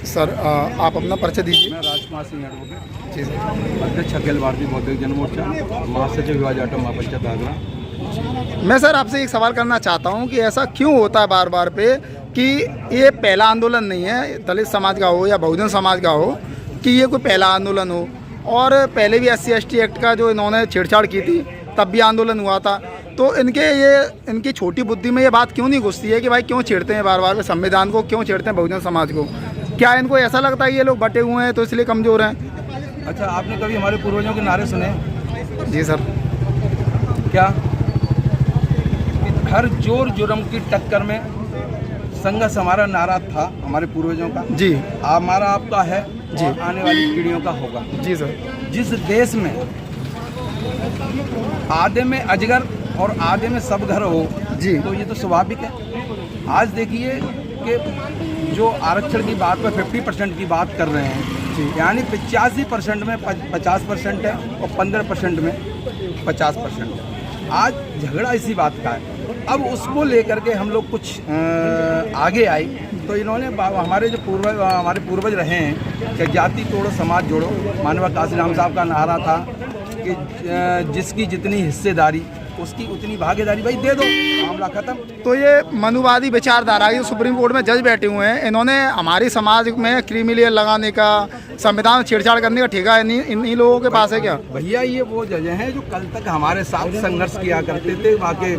Sir आप अपना परिचय दीजिए। मैं राजकुमार सिंह एडवोकेट, जी सर। अध्यक्ष अखिल भारतीय बौद्धिक जनमोर्चा, महासचिव विभाग जाटव महापंचायत आगरा। मैं सर आपसे एक सवाल करना चाहता हूं कि ऐसा क्यों होता है बार बार पे कि ये पहला आंदोलन नहीं है, दलित समाज का हो या बहुजन समाज का हो, कि ये कोई पहला आंदोलन हो। और पहले भी SC/ST एक्ट का जो इन्होंने छेड़छाड़ की थी तब भी आंदोलन हुआ था। तो इनकी छोटी बुद्धि में ये बात क्यों नहीं घुसती है कि भाई क्यों छेड़ते हैं बार बार संविधान को, क्यों छेड़ते हैं बहुजन समाज को? क्या इनको ऐसा लगता है ये लोग बटे हुए हैं तो इसलिए कमज़ोर हैं? अच्छा, आपने कभी हमारे पूर्वजों के नारे सुने? जी सर। क्या? हर जोर जुर्म की टक्कर में संघर्ष हमारा नारा था हमारे पूर्वजों का। जी। हमारा आपका है जी। और आने वाली पीढ़ियों का होगा। जी सर। जिस देश में आधे में अजगर और आधे में सब घर हो, जी, तो ये तो स्वाभाविक है। आज देखिए कि जो आरक्षण की बात पर 50% की बात कर रहे हैं, यानी 85% में 50% है और 15% में 50% है। आज झगड़ा इसी बात का है। अब उसको लेकर के हम लोग कुछ आगे आए तो इन्होंने हमारे जो पूर्वज रहे हैं कि जाति तोड़ो समाज जोड़ो, मानवा काशीराम साहब का नारा था कि जिसकी जितनी हिस्सेदारी उसकी उतनी भागीदारी, भाई दे दो, मामला खत्म। तो ये मनुवादी विचारधारा जो सुप्रीम कोर्ट में जज बैठे हुए हैं, इन्होंने हमारी समाज में क्रीमी लेयर लगाने का, संविधान में छेड़छाड़ करने का ठेका इन्हीं लोगों के पास है क्या? भैया ये वो जज हैं जो कल तक हमारे साथ संघर्ष किया करते थे वहाँ के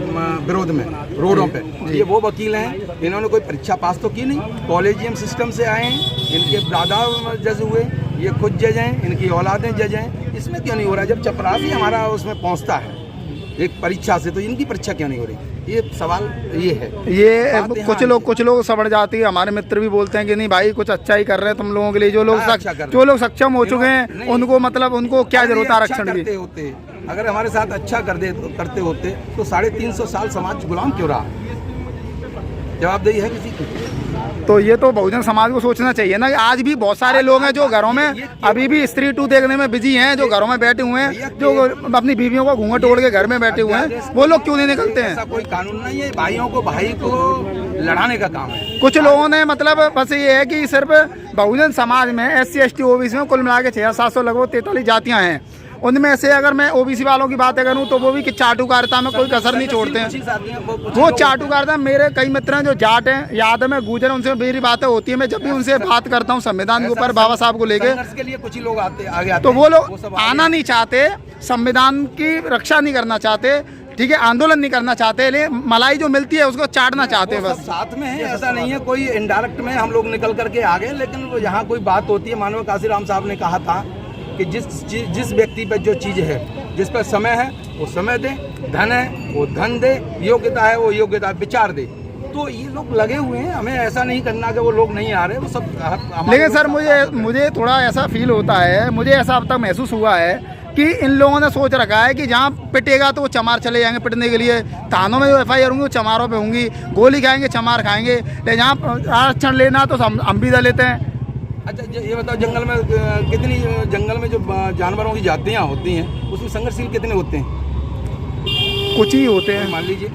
विरोध में रोडों पे। ये वो वकील हैं, इन्होंने कोई परीक्षा पास तो की नहीं, कॉलेजियम सिस्टम से आए हैं, इनके दादा जज हुए, ये खुद जज हैं, इनकी औलादें जज हैं। इसमें क्यों नहीं हो रहा? जब चपरासी हमारा उसमें पहुँचता है एक परीक्षा से, तो इनकी परीक्षा क्यों नहीं हो रही? ये सवाल ये है। ये कुछ लोग समझ जाती है। हमारे मित्र भी बोलते हैं कि नहीं भाई कुछ अच्छा ही कर रहे हैं तुम लोगों के लिए। जो लोग सक्षम हो चुके हैं उनको क्या जरूरत है आरक्षण की? होते अगर हमारे साथ अच्छा करते होते तो 350 साल समाज गुलाम क्यों रहा? जवाबदेही है किसी की? तो ये तो बहुजन समाज को सोचना चाहिए ना। आज भी बहुत सारे लोग हैं जो घरों में अभी भी स्त्री 2 देखने में बिजी हैं, जो घरों में बैठे हुए हैं, जो अपनी बीवियों को घूंघट ओढ़ के घर में बैठे हुए हैं, वो लोग क्यों नहीं निकलते हैं? ऐसा कोई कानून नहीं है, भाई को लड़ाने का काम है। कुछ लोगों ने मतलब बस ये है कि सिर्फ बहुजन समाज में SC/ST OBC में कुल मिला के 600-700 लगभग 43 जातियाँ हैं। उनमें से अगर मैं OBC वालों की बात करूं तो वो भी चाटुकारिता में कोई कसर नहीं छोड़ते हैं। वो चाटुकारिता, मेरे कई मित्र हैं जो जाट हैं, यादव हैं, गुर्जर, उनसे मेरी बातें होती है। मैं जब भी उनसे बात करता हूं संविधान के ऊपर, बाबा साहब को लेके, कुछ ही लोग आगे तो वो लोग आना नहीं चाहते, संविधान की रक्षा नहीं करना चाहते, ठीक है, आंदोलन नहीं करना चाहते, लेकिन मलाई जो मिलती है उसको चाटना चाहते हैं बस। साथ में है, ऐसा नहीं है कोई इनडायरेक्ट में हम लोग निकल करके आ गए। लेकिन यहाँ कोई बात होती है, मानव काशीराम साहब ने कहा था कि जिस व्यक्ति पर जो चीज़ है, जिस पर समय है वो समय दे, धन है वो धन दे, योग्यता है वो योग्यता विचार दे। तो ये लोग लगे हुए हैं, हमें ऐसा नहीं करना कि वो लोग नहीं आ रहे, वो सब। लेकिन सर मुझे थोड़ा ऐसा फील होता है, मुझे ऐसा अब तक महसूस हुआ है कि इन लोगों ने सोच रखा है कि जहाँ पिटेगा तो वो चमार चले जाएंगे पिटने के लिए। थानों में जो FIR होंगी वो चमारों पे होंगी, गोली खाएंगे चमार खाएंगे। लेकिन जहाँ आरक्षण लेना तो हम भी दे लेते हैं। अच्छा, ये बताओ, जंगल में जो जानवरों की जातियाँ होती हैं उसमें संघर्षशील कितने होते हैं? कुछ ही होते हैं, मान लीजिए।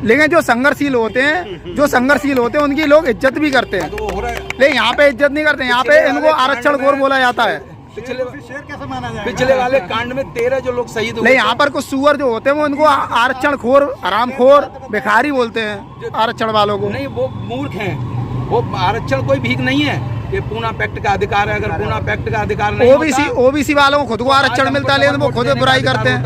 लेकिन जो संघर्षशील होते हैं उनकी लोग इज्जत भी करते हैं। तो वो हो रहा है, लेकिन यहाँ पे इज्जत नहीं करते। यहाँ पे इनको आरक्षण खोर बोला जाता है। पिछले वाले कांड में 13 जो लोग शहीद हुए। यहाँ पर कुछ सुअर जो होते हैं वो इनको आरक्षण खोर, हरामखोर, भिखारी बोलते हैं आरक्षण वालों को। नहीं, वो मूर्ख हैं। वो आरक्षण कोई भीख नहीं है, ये पूना पैक्ट का अधिकार है। अगर पूना पैक्ट का अधिकार नहीं ओबीसी वालों को खुद को आरक्षण मिलता है, लेकिन वो खुद बुराई करते हैं।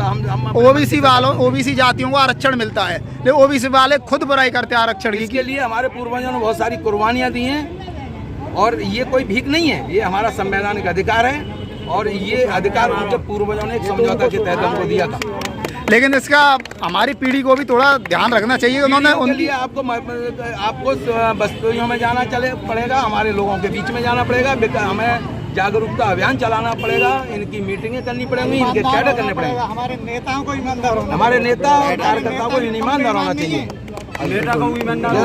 ओबीसी जातियों को आरक्षण मिलता है, लेकिन OBC वाले खुद बुराई करते हैं आरक्षण की। इसके लिए हमारे पूर्वजों ने बहुत सारी कुर्बानियां दी हैं और ये कोई भीख नहीं है, ये हमारा संवैधानिक अधिकार है। और ये अधिकार उनके पूर्वजों ने एक समझौता के तहत हमको दिया था। लेकिन इसका हमारी पीढ़ी को भी थोड़ा ध्यान रखना चाहिए। उन्होंने उनके आपको बस्तियों में जाना पड़ेगा, हमारे लोगों के बीच में जाना पड़ेगा, हमें जागरूकता अभियान चलाना पड़ेगा, इनकी मीटिंगें करनी पड़ेंगी, इनके कैडर करने पड़ेंगे। हमारे नेताओं को ईमानदार होना, हमारे नेता और कार्यकर्ताओं को ईमानदार होना चाहिए। नेता को ईमानदार।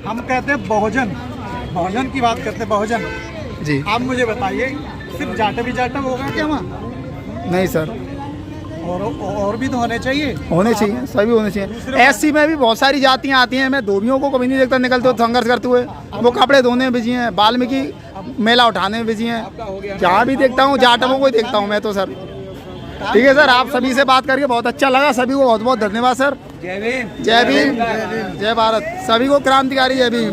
हम कहते हैं बहुजन की बात करते हैं, बहुजन जी। आप मुझे बताइए, सिर्फ जाटव ही जाटव होगा क्या वहाँ? नहीं सर, और भी तो होने चाहिए। होने चाहिए, सभी होने चाहिए। एससी में भी बहुत सारी जातियां आती हैं, मैं धोबियों को कभी नहीं देखता निकलते हुए संघर्ष करते हुए। वो कपड़े धोने में बिजी हैं, वाल्मीकि मेला उठाने में बिजी हैं। जहाँ भी देखता हूँ जाटवों को ही देखता हूँ मैं तो सर। ठीक है सर, आप सभी से बात करके बहुत अच्छा लगा। सभी को बहुत बहुत धन्यवाद सर। जय भीम, जय भीम, जय भारत। सभी को क्रांतिकारी जय भीम।